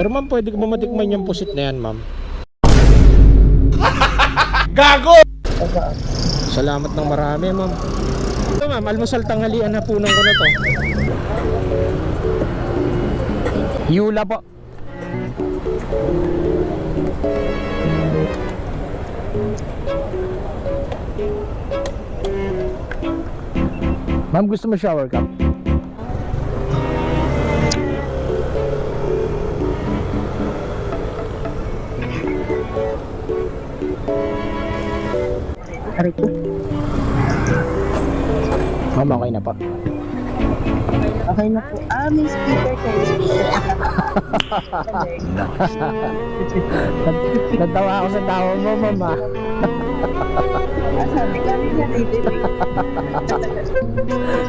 Pero ma'am, pwede ko ba matikman yung pusit na yan, ma'am? Gago! Salamat ng marami, ma'am. Ito, ma'am, almusal tanghalian, hapunan ko na to. Yula po. Ma'am, gusto mo shower cup? Aray ko. Ma'am, okay na po. Okay na po. May speaker kayo. Natawa ako sa tawa mo, ma'am. Sabi ka rin na nililig.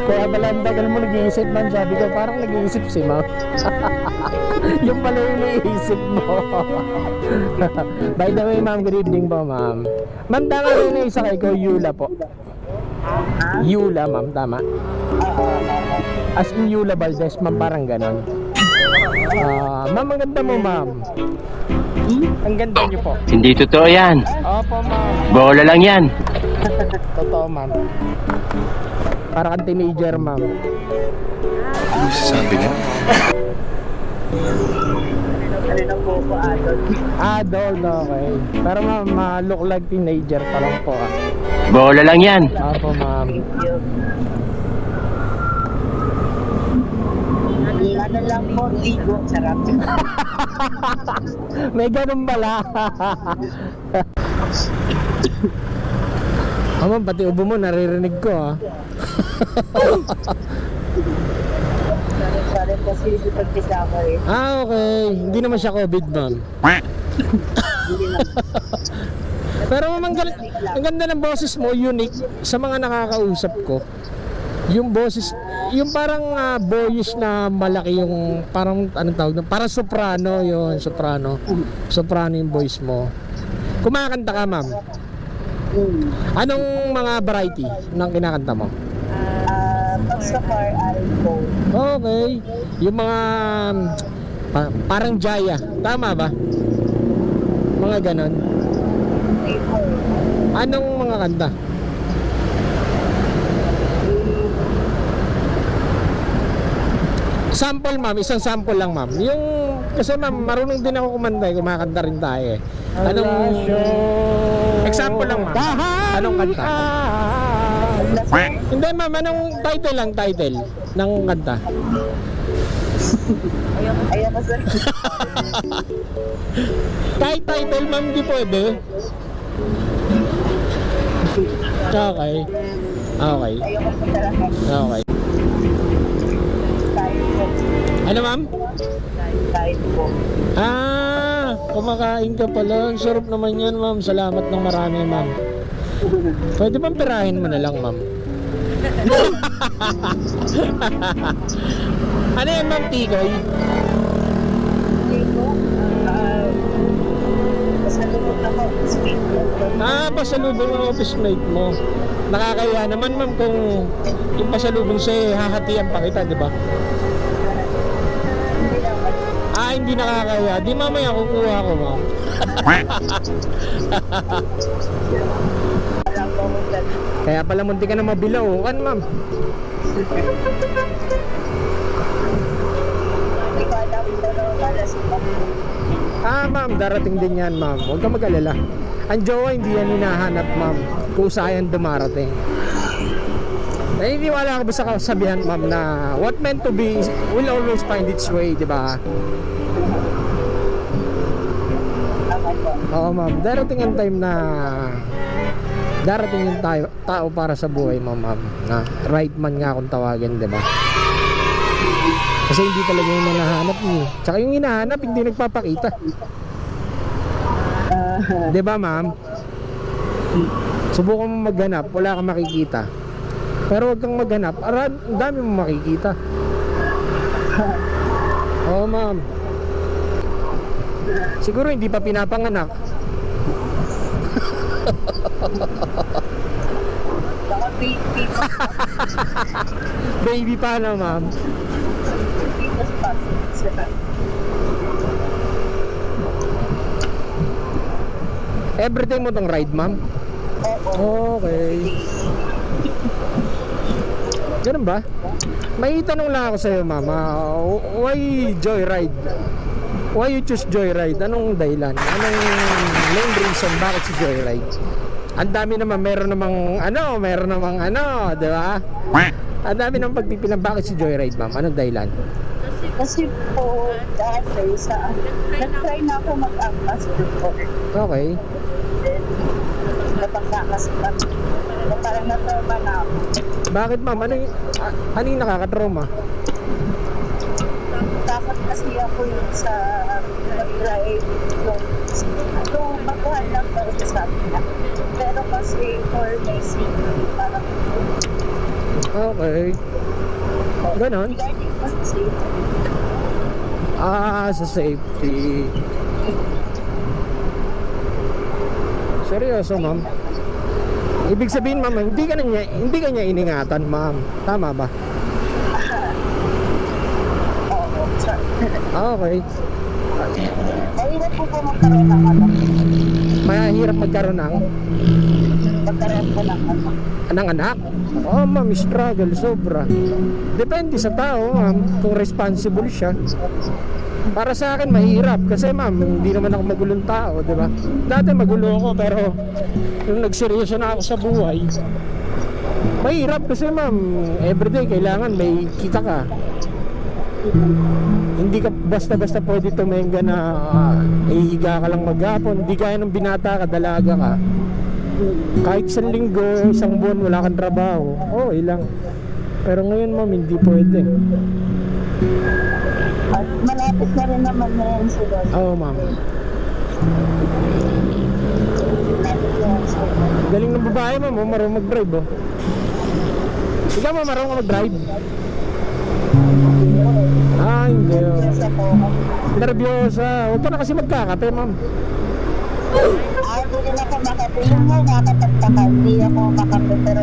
Kaya pala ang tagal mo nag-iisip, ma'am. Sabi ko, parang nag-iisip si ma'am. Yung pala yung naiisip mo. By the way, ma'am, good evening po, ma'am. Ma'am, tama rin na isa kay ko, Yula po. Yula, ma'am, tama. As in Yula Valdez, ma'am, parang ganon. Ma'am, ang ganda mo, ma'am. Ang ganda niyo po. Hindi totoo yan. Opo, ma'am. Bola lang yan. Totoo, ma'am. Parang kang teenager, ma'am. Ano sabi niya? Ano na po po, Adol? Adult, okay. Pero ma'am, look like teenager pa lang po. Bola lang yan. Opo, ma'am. Thank you. Ano lang po, ligo. Sarap. May ganun pala. Ma'am, pati ubo mo, naririnig ko, Sorry kasi hindi pagkisama eh. okay. Hindi naman siya COVID, ma'am. Hindi na. Pero ma'am, ang ganda ng boses mo, unique sa mga nakakausap ko. Yung boses, yung parang boyish na malaki yung parang anong tawag na, parang soprano yun, soprano. Soprano yung voice mo. Kumakanta ka, ma'am. Anong mga variety ng kinakanta mo? Pag sa car, iPhone. Okay. Yung mga parang Jaya, tama ba? Mga ganon. iPhone. Anong mga kanta? Sample, ma'am, isang sample lang, ma'am. Yung kasi ma'am, marunong din ako kumanta, kumakanta rin tayo eh. Anong example lang, ma'am? Anong kanta? Hindi, ma'am, anong title lang, title ng kanta? Ayaw ko sa... Kahit title, ma'am, di pwede. Okay. Okay. Ayaw ko sa talaga. Okay. Kahit po. Ano, ma'am? Kahit po. Kumakain ka pala. Ang sarap naman yan, ma'am. Salamat ng marami, ma'am. Pwede bang pirahin mo na lang, ma'am? Ano yan, ma'am, Tikoy? Hindi po. Pasalubog na po. Speed po. Pasalubong ang office mate mo. Nakakaya naman, ma'am, kung yung pasalubong sa'yo, hahatian pa kita, di ba? Hindi naman. Hindi nakakaya. Di mamaya kukuha ko, ma'am. Wala po akong ganun. Kaya pala munti ka na mabilaw. Kan, ma'am? Hindi ko alam kung ano malas po. Ma'am, darating din yan, ma'am. Huwag ka mag-alala. Ang jowa, hindi yan hinahanap, ma'am. Kung saan dumarating. Naniniwala ka ba sa kasabihan, ma'am, na what meant to be will always find its way, di ba? Tama po. Oo, ma'am. Darating ang time na darating yung tao para sa buhay mo, ma'am. Na right man nga kung tawagin, di ba? Kasi hindi talaga yung hinahanap niyo. Tsaka yung hinahanap, hindi nagpapakita. Di ba, ma'am? Subukan mo maghanap, wala kang makikita. Pero huwag kang maghanap, ang dami mo makikita. Oo, ma'am. Siguro hindi pa pinapanganak. Baka baby pa. Baby pa na, ma'am. Baby pa. Everyday mo tong ride, ma'am? Okay. Ganun ba? May tanong lang ako sa'yo, ma'am. Why joyride? Why you choose joyride? Anong dahilan? Anong main reason bakit si joyride? Ang dami naman, meron namang di ba? Ang dami namang pagpipilang bakit si joyride, ma'am. Anong dahilan? Kasi po, dati nag-try na ako mag-angkas before. Okay. Then, napagkakas na. Parang natrauma na ako. Bakit, ma'am? Ano yung nakakatrauma? Dapat kasi ako yung sa mag-try yung baguhan lang daw sa akin. Pero kasi for my safety, parang Okay. Ganon? regarding po sa safety. Sa safety. Seryoso, ma'am? Ibig sabihin, ma'am, hindi ka niya iningatan, ma'am. Tama ba? Oo, sorry. Okay. Mahirap po magkaroon ng anak. Mahirap magkaroon Magkaroon po ng anak. ng anak. Oh, ma'am, struggle sobra. Depende sa tao, ma'am, kung responsible siya. Para sa akin mahirap kasi, ma'am, hindi naman ako magulong tao, di ba? Dati magulo ako, pero nung nagseryoso na ako sa buhay, mahirap kasi, ma'am, everyday kailangan may kita ka. Hindi ka basta-basta pwede tumenga na ihiga ka lang maghapon. Hindi kaya nung binata ka, dalaga ka. Kahit isang linggo, isang buwan wala kang trabaho, okay lang. Pero ngayon, ma'am, hindi pwede. At malapit na rin naman na yan sila. Oo, ma'am. Malapit na yan sila. Galing ng babae, ma'am, marunong mag-drive, oh. Ikaw, ma'am, marunong ka mag-drive? Hindi. Oh. Isa po. Nervyosa. Huwag ka na kasi magkakape, ma'am. Hindi rin ako makape. Yung nga nakatagtaka, hindi ako makape pero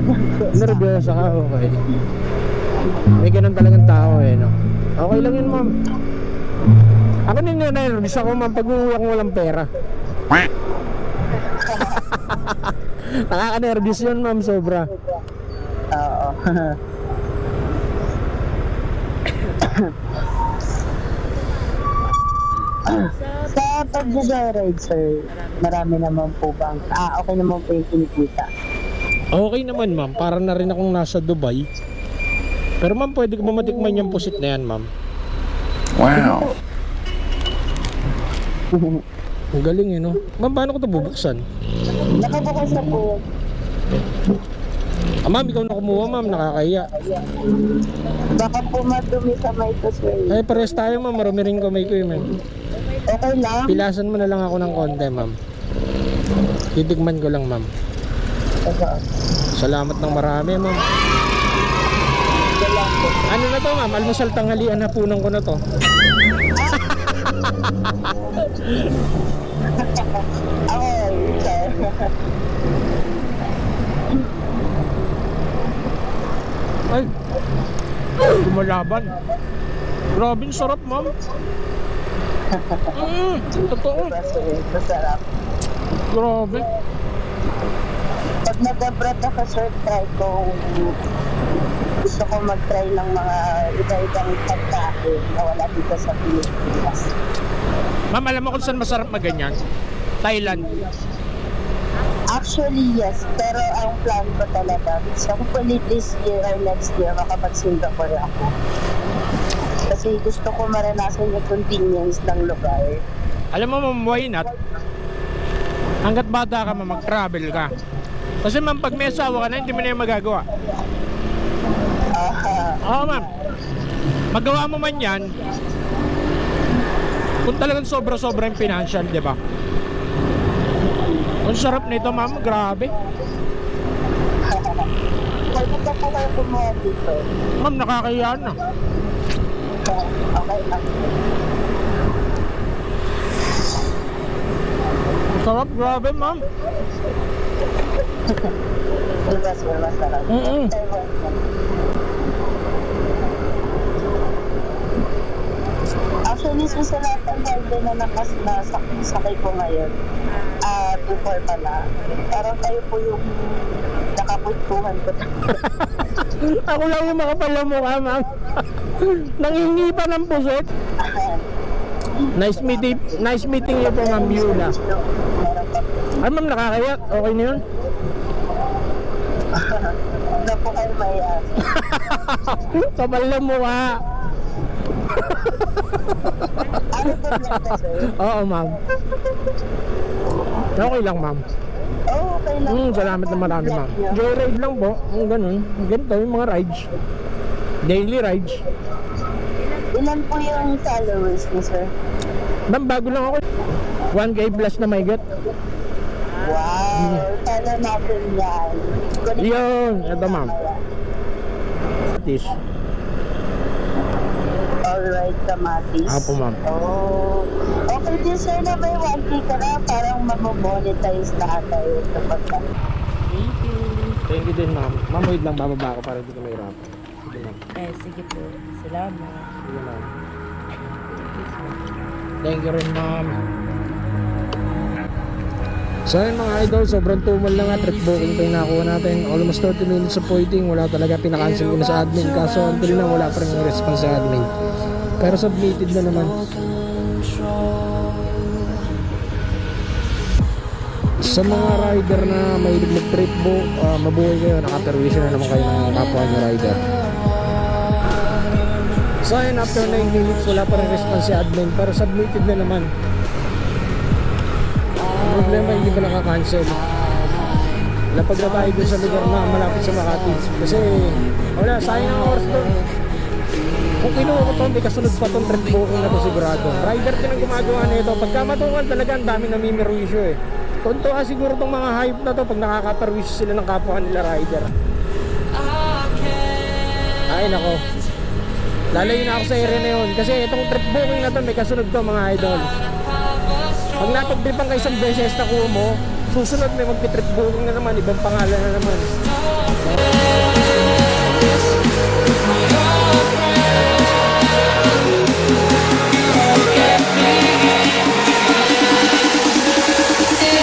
Nervyosa ka, okay. May ganun talagang tao, no? Okay lang yun, ma'am. Ako nervous ako, ma'am, pag uuwi ako walang pera. Nakaka-nervous yun, ma'am, sobra. Oo. Sa pag-joyride, sir, marami naman po bang, okay naman po yung kinikita. Okay naman, ma'am. Para na rin akong nasa Dubai. Pero, ma'am, pwede ko matikman yung pusit na yan, ma'am. Wow. Ang galing, no? Ma'am, paano ko ito bubuksan? Nakabukas na po. Ma'am, ikaw na kumuha, ma'am. Nakakaya. Baka po madumi sa may to, sir. Ay, pares tayo, ma'am. Marami rin kamay ko, ma'am. Okay lang. Pilasan mo na lang ako ng konti, ma'am. Titigman ko lang, ma'am. Salamat ng marami, ma'am. Ano na to, ma'am? Almusal tanghalian, hapunan ko na to. Okay, sir. Ay, gumalaban. Grabe, ang sarap, ma'am. Totoo. Masarap. Grabe. Pag nag-abroad ako, sir, try ko. Gusto ko mag-try ng mga iba-ibang pagkain na wala dito sa Pilipinas. Ma'am, alam mo kung saan masarap maganyan? Thailand. Actually, yes. Pero ang plan ko talaga, so hopefully this year or next year, makapag-Singapore ako. Kasi gusto ko maranasan yung convenience ng lugar. Alam mo, ma'am, why not? Hanggat bata ka, ma'am, mag-travel ka. Kasi, ma'am, pag may asawa ka na, hindi mo na yung magagawa. Oo, ma'am. Magawa mo man yan, kung talagang sobra-sobra yung financial, di ba? Ang sarap nito, ma'am. Grabe. Pwede ka po kayo kumuha dito. Ma'am, nakakaya na. Okay lang. Sarap, grabe, ma'am. Diba, sir, masarap. Actually, kasi sa lahat ng rider na nakasakay ko ngayon, before pala, parang kayo po yung nakapuntuhan ko. Ako lang yung makapal na mukha, ma'am. Nangingi pa ng puset. Nice meeting you po, ma'am Yula. Meron pa po. Ay, ma'am, nakakayak. Okay na yun? Huwag na po kayo maiyak. Kapal na mukha. Ano po lang ka, sir? Oo, ma'am. Okay lang, ma'am. Oh, okay lang. Salamat na marami, ma'am. Joyride lang po. Ganun. Ganito yung mga rides. Daily rides. Ilan po yung followers niyo, sir? Ma'am, bago lang ako. 1K plus na may get. Wow, sana natin yan. Yun. Ito, ma'am. This. Alright, kamatis. Apo, ma'am. Oh, okay din, sir, na may 1K ka na. Parang mamomonetize na tayo kapag ka. Thank you din, ma'am. Ma'am, wait lang. Bababa ako para hindi ko mahirap. Sige, ma'am. Sige po. Salamat. Sige, ma'am. Thank you rin, ma'am. So yun mga idol, sobrang tumal na nga, trip booking pa yung nakuha natin. Almost 30 minutes sa waiting, wala talaga, pinakancel ko na sa admin. Kaso until na wala pa rin yung response sa admin. Pero submitted na naman. Sa mga rider na may mag-trip book, mabuhay kayo, nakaperwisyo na naman kayo ng kapwa nyo rider. So yun, after 9 minutes, wala pa rin response sa admin, pero submitted na naman. Ang problema, hindi pa nakakancel. Lapag na tayo dun sa lugar na malapit sa Makati. Kasi wala, sayang ang oras doon. Kung kinuha ko to, may kasunod pa tong trip booking na to sigurado. Rider din ang gumagawa nito. Pagka matungal talaga, ang dami namimirwisyo eh. Tuntua siguro tong mga hype na to pag nakakaperwisyo sila ng kapwa nila rider. Ay nako, lalayo na ako sa area na yun. Kasi itong trip booking na to, may kasunod to mga idol. Pag napagtripan ka isang beses na kuha mo, susunod may magpitrip booking na naman, ibang pangalan na naman.